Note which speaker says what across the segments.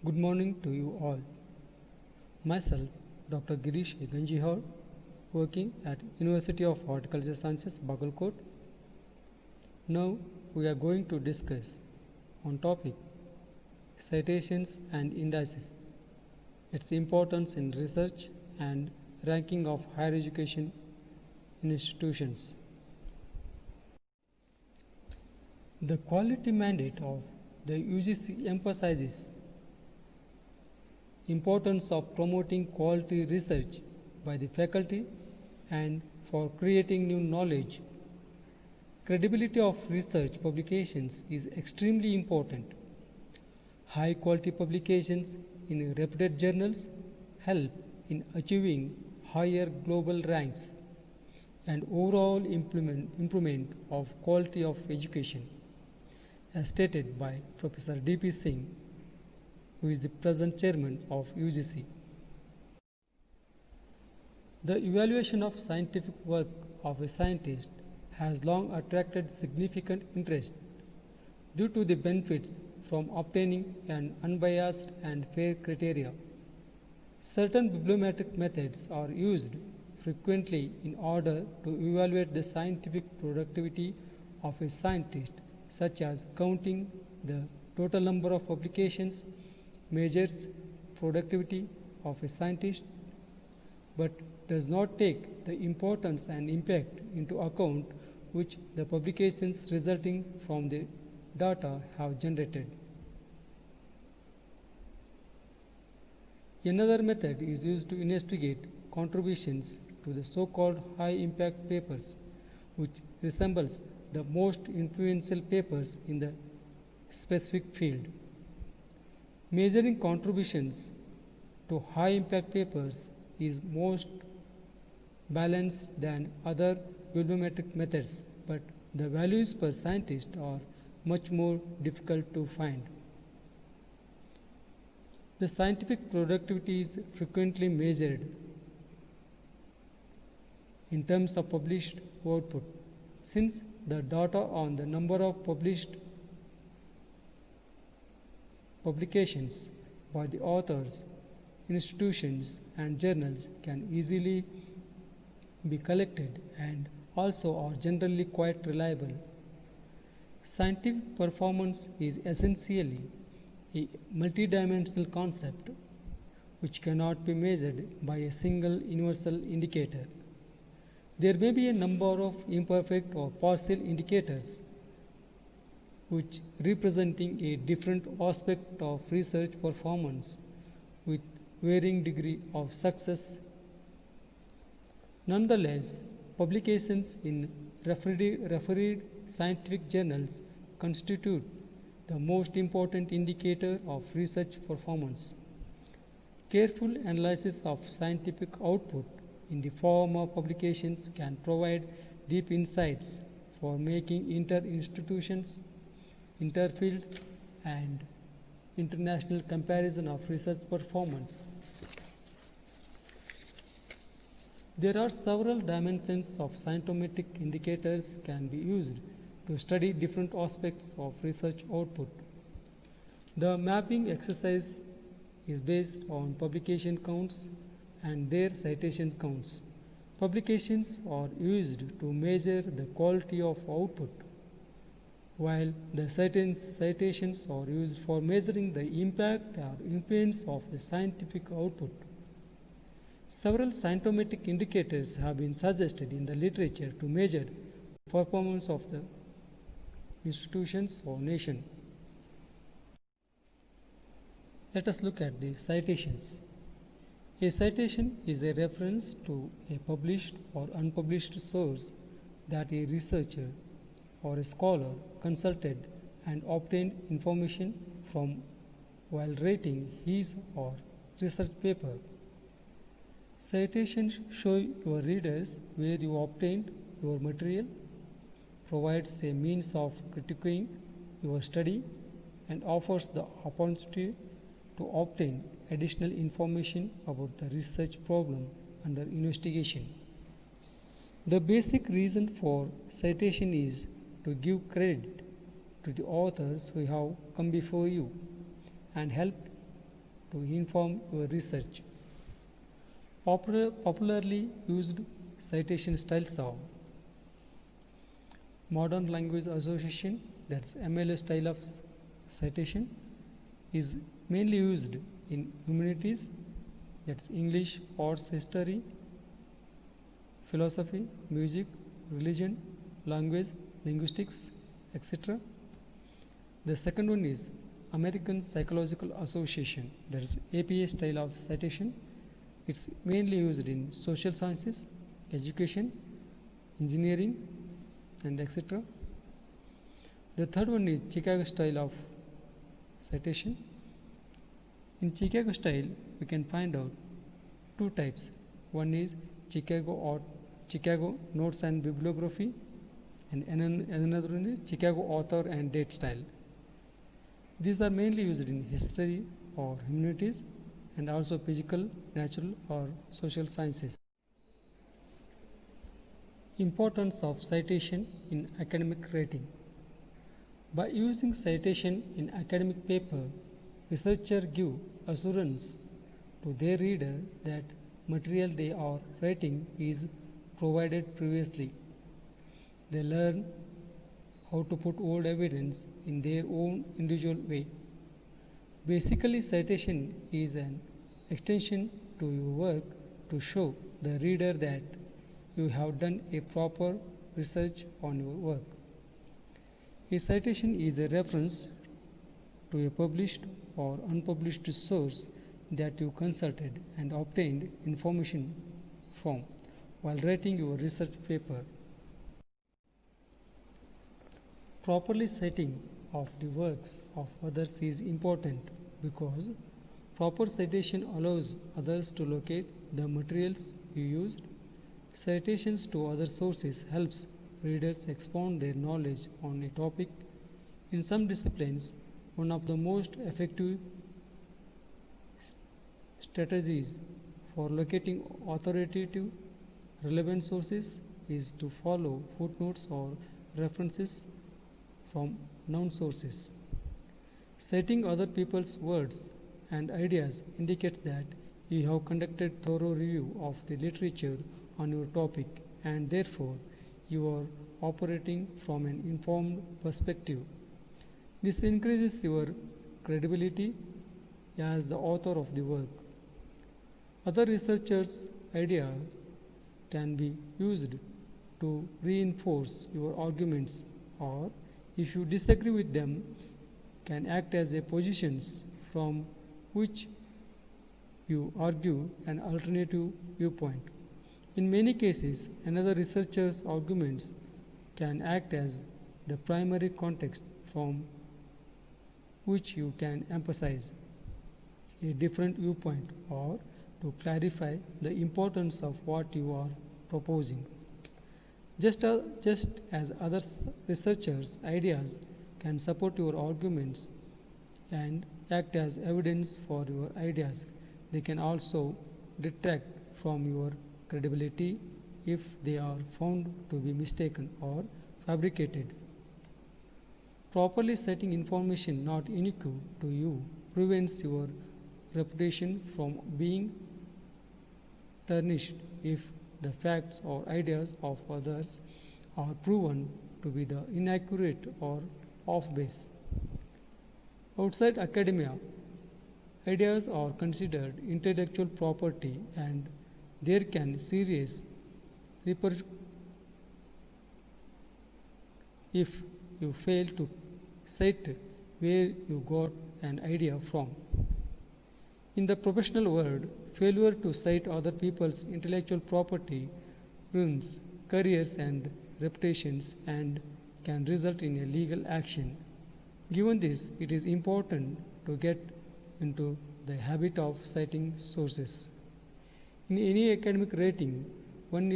Speaker 1: Good morning to you all. Myself, Dr. Girish Ganjihar, working at University of Horticulture Sciences, Bagalkot. Now we are going to discuss on topic citations and indices, its importance in research and ranking of higher education institutions. The quality mandate of the UGC emphasizes importance of promoting quality research by the faculty and for creating new knowledge. Credibility of research publications is extremely important. High quality publications in reputed journals help in achieving higher global ranks and overall improvement of quality of education, as stated by Professor D.P. Singh, who is the present chairman of UGC. The evaluation of scientific work of a scientist has long attracted significant interest due to the benefits from obtaining an unbiased and fair criteria. Certain bibliometric methods are used frequently in order to evaluate the scientific productivity of a scientist, such as counting the total number of publications measures productivity of a scientist but does not take the importance and impact into account which the publications resulting from the data have generated. Another method is used to investigate contributions to the so-called high-impact papers, which resembles the most influential papers in the specific field. Measuring contributions to high-impact papers is most balanced than other bibliometric methods, but the values per scientist are much more difficult to find. The scientific productivity is frequently measured in terms of published output, since the data on the number of published publications by the authors, institutions, and journals can easily be collected and also are generally quite reliable. Scientific performance is essentially a multidimensional concept which cannot be measured by a single universal indicator. There may be a number of imperfect or partial indicators which representing a different aspect of research performance with varying degree of success. Nonetheless, publications in refereed scientific journals constitute the most important indicator of research performance. Careful analysis of scientific output in the form of publications can provide deep insights for making inter-institutions, interfield, and international comparison of research performance. There are several dimensions of scientometric indicators can be used to study different aspects of research output. The mapping exercise is based on publication counts and their citation counts. Publications are used to measure the quality of output, while the citations are used for measuring the impact or influence of the scientific output. Several scientometric indicators have been suggested in the literature to measure performance of the institutions or nation. Let us look at the citations. A citation is a reference to a published or unpublished source that a researcher or a scholar consulted and obtained information from while writing his or research paper. Citations show your readers where you obtained your material, provides a means of critiquing your study, and offers the opportunity to obtain additional information about the research problem under investigation. The basic reason for citation is to give credit to the authors who have come before you and helped to inform your research. Popularly used citation styles are Modern Language Association, that's MLA style of citation, is mainly used in humanities, that's English, arts, history, philosophy, music, religion, language, linguistics, etc. The second one is American Psychological Association, that is APA style of citation. It's mainly used in social sciences, education, engineering, and etc. The third one is Chicago style of citation. In Chicago style, we can find out two types. One is Chicago Notes and Bibliography, and another one is Chicago Author and Date style. These are mainly used in history or humanities and also physical, natural, or social sciences. Importance of citation in academic writing. By using citation in academic paper, researchers give assurance to their reader that material they are writing is provided previously. They learn how to put old evidence in their own individual way. Basically, citation is an extension to your work to show the reader that you have done a proper research on your work. A citation is a reference to a published or unpublished source that you consulted and obtained information from while writing your research paper. Properly citing of the works of others is important because proper citation allows others to locate the materials you used. Citations to other sources helps readers expound their knowledge on a topic. In some disciplines, one of the most effective strategies for locating authoritative, relevant sources is to follow footnotes or references from known sources. Citing other people's words and ideas indicates that you have conducted thorough review of the literature on your topic and therefore you are operating from an informed perspective. This increases your credibility as the author of the work. Other researchers' ideas can be used to reinforce your arguments, or if you disagree with them, can act as a positions from which you argue an alternative viewpoint. In many cases, another researcher's arguments can act as the primary context from which you can emphasize a different viewpoint or to clarify the importance of what you are proposing. Just as other researchers' ideas can support your arguments and act as evidence for your ideas, they can also detract from your credibility if they are found to be mistaken or fabricated. Properly citing information not unique to you prevents your reputation from being tarnished if the facts or ideas of others are proven to be the inaccurate or off base. Outside academia, ideas are considered intellectual property and there can serious repercussions if you fail to cite where you got an idea from. In the professional world, failure to cite other people's intellectual property ruins careers and reputations and can result in a legal action. Given this, it is important to get into the habit of citing sources. In any academic writing, one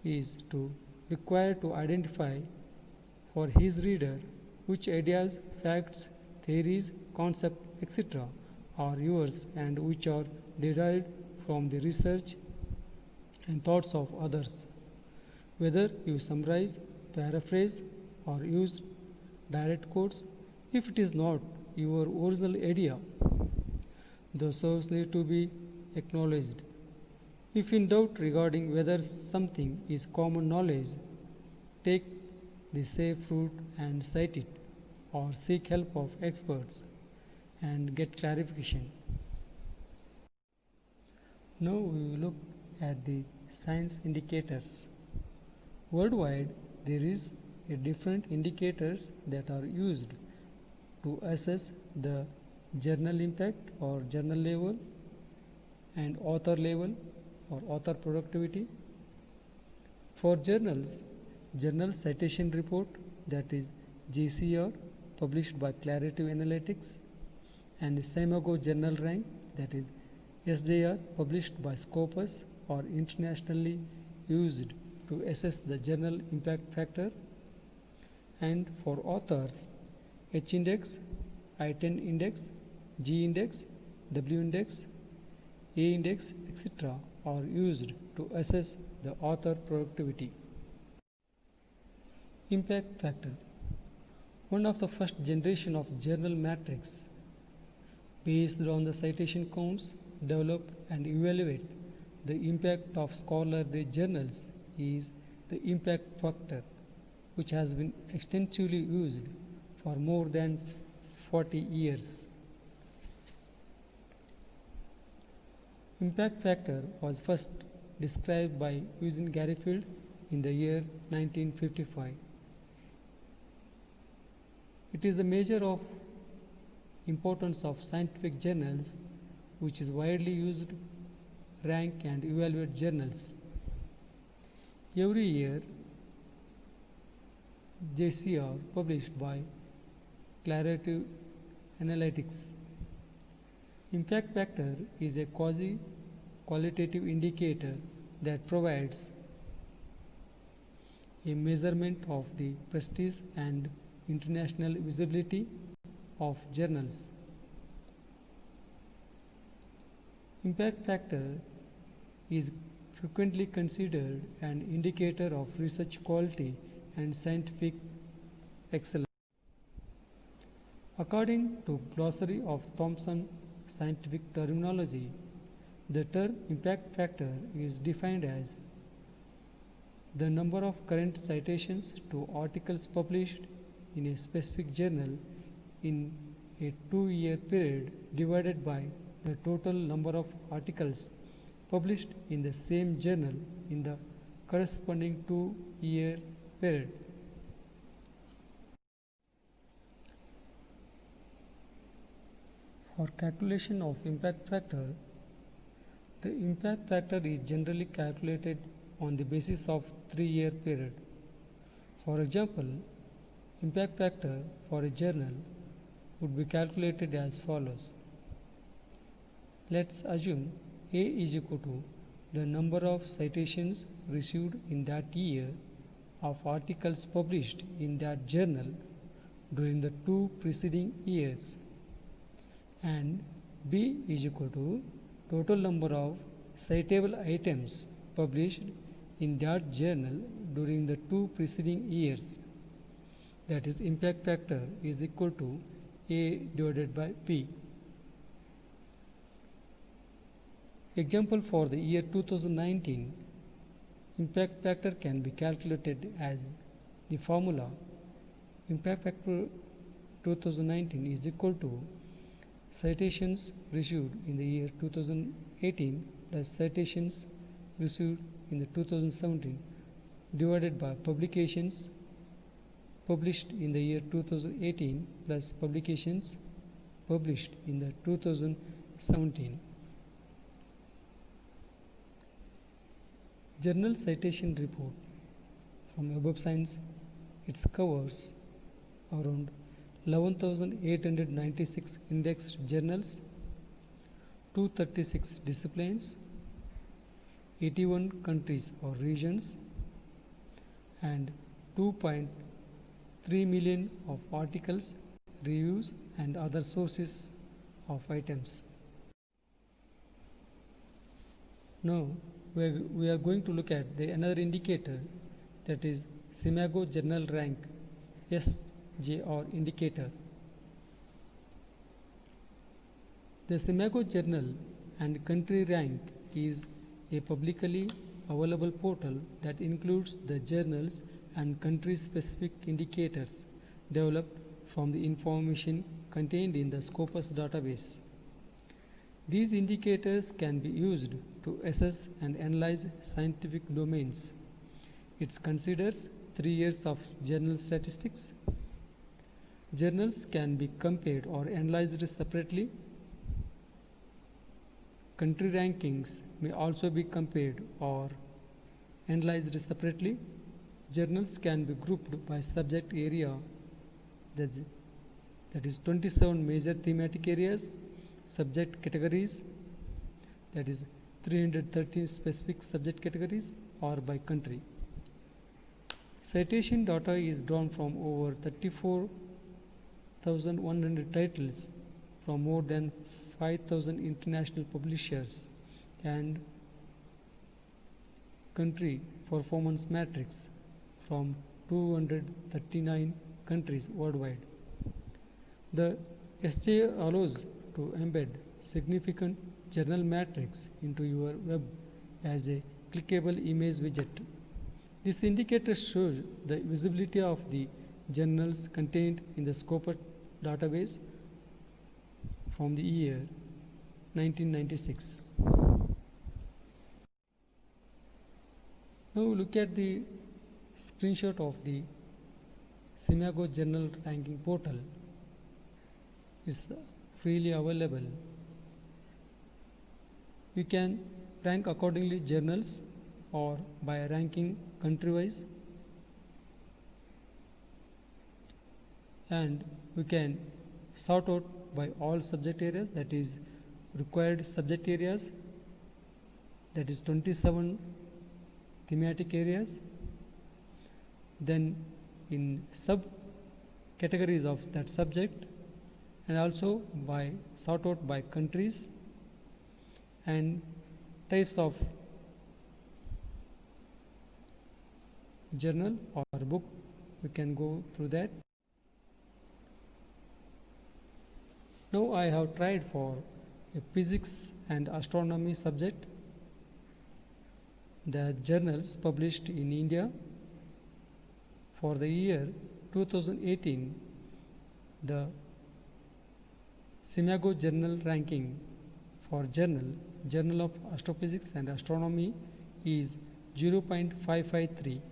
Speaker 1: is to require to identify for his reader which ideas, facts, theories, concepts, etc. are yours and which are derived from the research and thoughts of others. Whether you summarize, paraphrase, or use direct quotes, if it is not your original idea, The source need to be acknowledged. If in doubt regarding whether something is common knowledge, take the safe route and cite it, or seek help of experts and get clarification. Now we will look at the science indicators. Worldwide, there is a different indicators that are used to assess the journal impact or journal level and author level or author productivity. For journals, Journal Citation Report, that is JCR, published by Clarity Analytics, and SCImago Journal Rank, that is SJR, published by Scopus, are internationally used to assess the journal impact factor. And for authors, H-index, I-10 index, G-index, W-index, A-index, etc. are used to assess the author productivity. Impact factor. One of the first generation of journal metrics based on the citation counts develop and evaluate the impact of scholarly journals is the impact factor, which has been extensively used for more than 40 years. Impact factor was first described by Eugene Garfield in the year 1955. It is the measure of importance of scientific journals which is widely used to rank and evaluate journals. Every year, JCR published by Clarity Analytics. Impact factor is a quasi-qualitative indicator that provides a measurement of the prestige and international visibility of journals. Impact factor is frequently considered an indicator of research quality and scientific excellence. According to Glossary of Thomson Scientific Terminology, the term impact factor is defined as the number of current citations to articles published in a specific journal in a 2-year period divided by the total number of articles published in the same journal in the corresponding 2-year period. For calculation of impact factor, the impact factor is generally calculated on the basis of 3-year period. For example, impact factor for a journal would be calculated as follows. Let's assume A is equal to the number of citations received in that year of articles published in that journal during the 2 preceding years, and B is equal to total number of citable items published in that journal during the 2 preceding years. That is, impact factor is equal to A divided by B. Example for the year 2019, impact factor can be calculated as the formula impact factor 2019 is equal to citations received in the year 2018 plus citations received in the 2017 divided by publications published in the year 2018 plus publications published in the 2017. Journal Citation Report from Web of Science, it covers around 11,896 indexed journals, 236 disciplines, 81 countries or regions, and 2.3 million of articles, reviews, and other sources of items. Now, we are going to look at another indicator, that is SCImago Journal Rank, SJR indicator. The SIMACO Journal and Country Rank is a publicly available portal that includes the journals and country-specific indicators developed from the information contained in the Scopus database. These indicators can be used to assess and analyze scientific domains. It considers 3 years of journal statistics. Journals can be compared or analyzed separately. Country rankings may also be compared or analyzed separately. Journals can be grouped by subject area, that is 27 major thematic areas, subject categories, that is 313 specific subject categories, or by country. Citation data is drawn from over 34,100 titles from more than 5,000 international publishers and country performance matrix from 239 countries worldwide. The SJ allows to embed significant journal matrix into your web as a clickable image widget. This indicator shows the visibility of the journals contained in the Scopus database from the year 1996. Now look at the screenshot of the SIMACO Journal Ranking Portal. It's freely available. You can rank accordingly journals or by ranking country-wise, and we can sort out by all subject areas, that is required subject areas, that is 27 thematic areas, then in sub categories of that subject, and also by sort out by countries and types of journal or book. We can go through that. Now I have tried for a physics and astronomy subject the journals published in India for the year 2018. The SIMACO Journal ranking for Journal of Astrophysics and Astronomy is 0.553.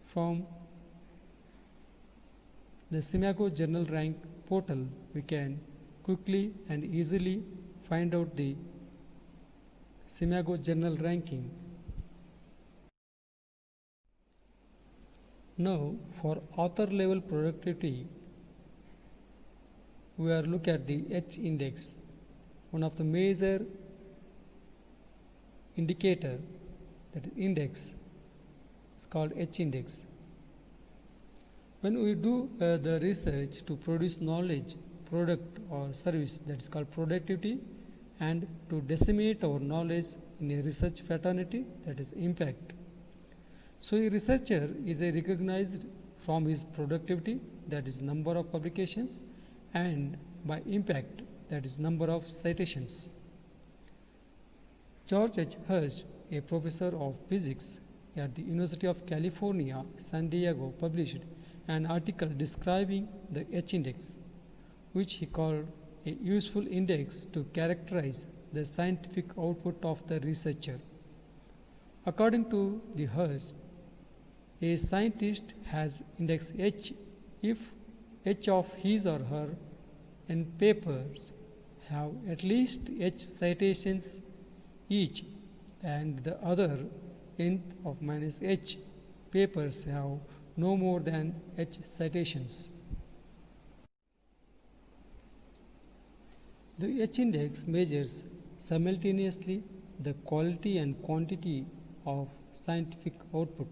Speaker 1: From the SIMACO Journal Rank portal, we can quickly and easily find out the SIMACO Journal ranking. Now, for author level productivity, we are look at the H index, one of the major indicator, that is index. It's called H index. When we do the research to produce knowledge, product or service, that is called productivity, and to disseminate our knowledge in a research fraternity, that is impact. So a researcher is recognized from his productivity, that is number of publications, and by impact, that is number of citations. George H. Hirsch, a professor of physics at the University of California, San Diego, published an article describing the H index, which he called a useful index to characterize the scientific output of the researcher. According to the Hirsch, a scientist has index H if H of his or her N papers have at least H citations each, and the other N of minus H papers have no more than H citations. The H index measures simultaneously the quality and quantity of scientific output.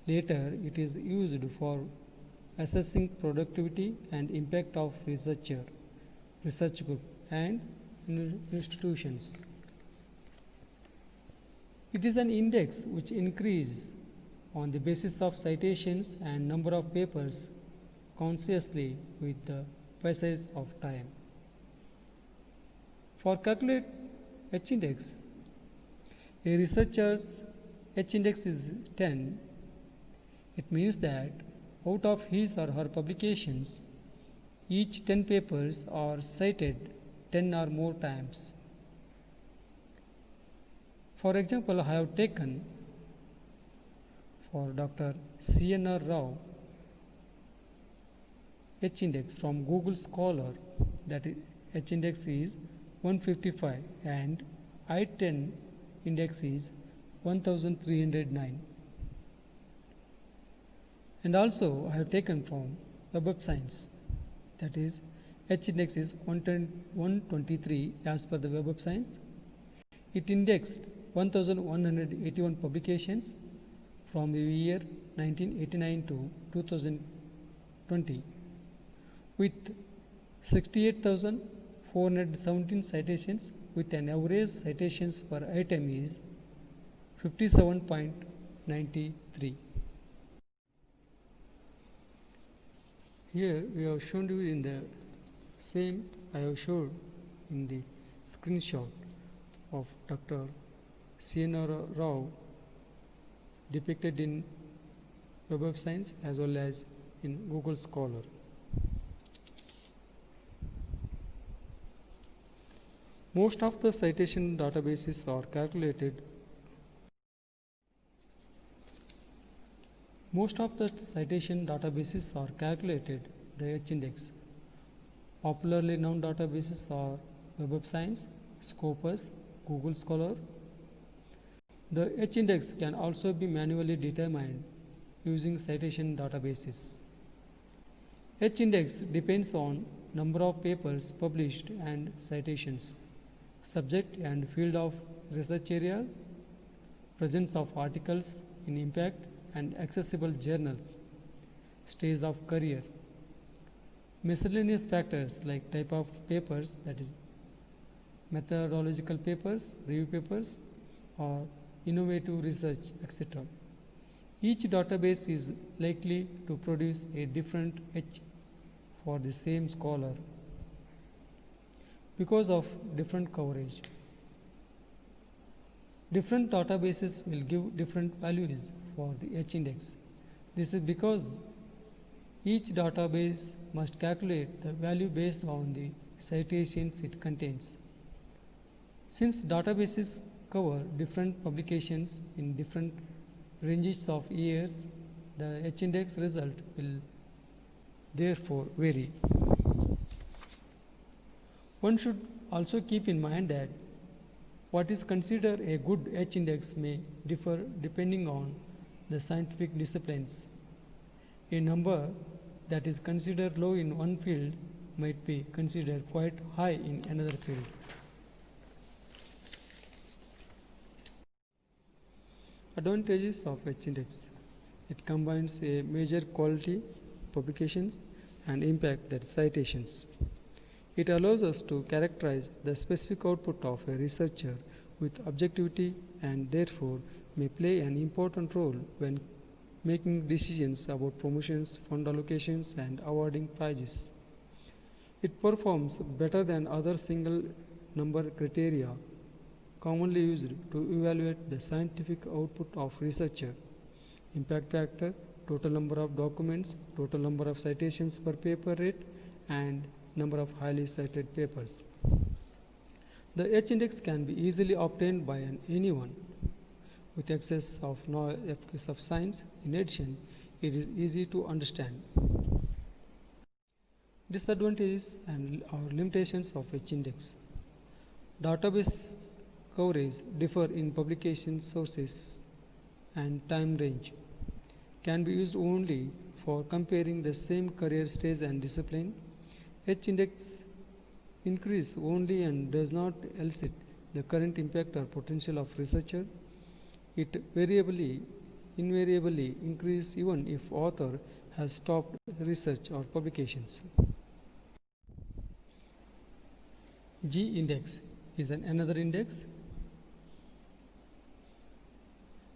Speaker 1: Later, it is used for assessing productivity and impact of researcher, research group, and institutions. It is an index which increases on the basis of citations and number of papers consciously with the passage of time. For calculate H index, a researcher's H index is 10. It means that out of his or her publications, each 10 papers are cited 10 or more times. For example, I have taken for Dr. C.N.R. Rao H index from Google Scholar, that H index is 155 and I-10 index is 1309. And also I have taken from Web of Science, that is H index is 123 as per the Web of Science. It indexed 1181 publications from the year 1989 to 2020 with 68,417 citations with an average citations per item is 57.93. Here we have shown you in the same I have showed in the screenshot of Dr. C.N.R. Rao depicted in Web of Science as well as in Google Scholar. Most of the citation databases are calculated. Most of the citation databases are calculated the H index. Popularly known databases are Web of Science, Scopus, Google Scholar. The H index can also be manually determined using citation databases. H index depends on number of papers published and citations, subject and field of research area, presence of articles in impact and accessible journals, stage of career, miscellaneous factors like type of papers, that is methodological papers, review papers, or innovative research, etc. Each database is likely to produce a different H for the same scholar because of different coverage. Different databases will give different values for the H index. This is because each database must calculate the value based on the citations it contains. Since databases cover different publications in different ranges of years, the H index result will therefore vary. One should also keep in mind that what is considered a good H index may differ depending on the scientific disciplines. A number that is considered low in one field might be considered quite high in another field. Advantages of H index. It combines a major quality, publications, and impact, that citations. It allows us to characterize the specific output of a researcher with objectivity and therefore may play an important role when making decisions about promotions, fund allocations, and awarding prizes. It performs better than other single number criteria commonly used to evaluate the scientific output of researcher: impact factor, total number of documents, total number of citations per paper rate, and number of highly cited papers. The H index can be easily obtained by anyone with access of knowledge of science. In addition, it is easy to understand. Disadvantages and or limitations of H index. Database coverage differ in publication sources and time range. Can be used only for comparing the same career stage and discipline. H index increase only and does not elicit the current impact or potential of researcher. It invariably increase even if author has stopped research or publications. G index is another index.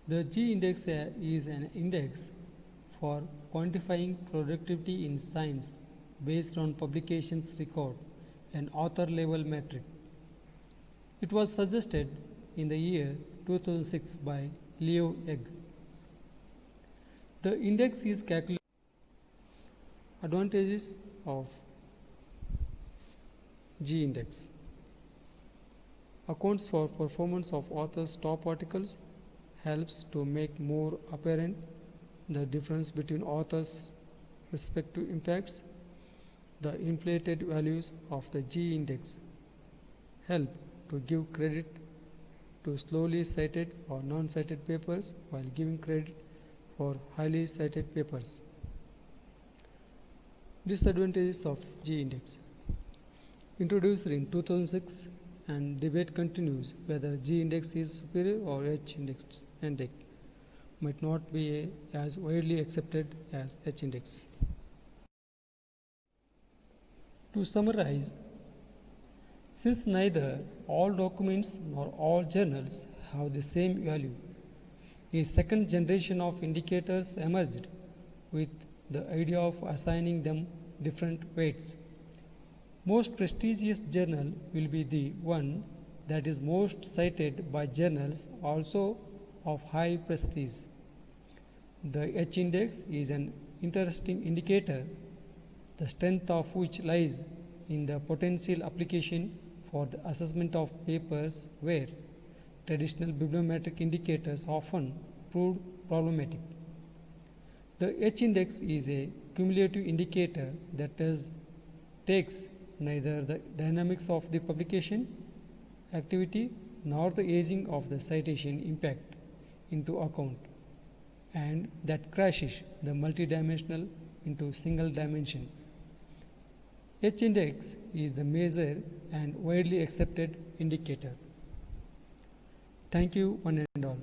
Speaker 1: The G index is an index for quantifying productivity in science based on publications record, an author level metric. It was suggested in the year 2006 by Leo Egg. The index is calculated. Advantages of G index accounts for performance of authors' top articles, helps to make more apparent the difference between authors' respective impacts. The inflated values of the G index help to give credit to slowly cited or non-cited papers while giving credit for highly cited papers. Disadvantages of G index. Introduced in 2006 and debate continues whether G index is superior or H index might not be as widely accepted as H index. To summarize, since neither all documents nor all journals have the same value, a second generation of indicators emerged with the idea of assigning them different weights. Most prestigious journal will be the one that is most cited by journals also of high prestige. The H index is an interesting indicator, the strength of which lies in the potential application for the assessment of papers where traditional bibliometric indicators often proved problematic. The H index is a cumulative indicator that takes neither the dynamics of the publication activity nor the aging of the citation impact into account, and that crashes the multidimensional into single dimension. H index is the major and widely accepted indicator. Thank you, one and all.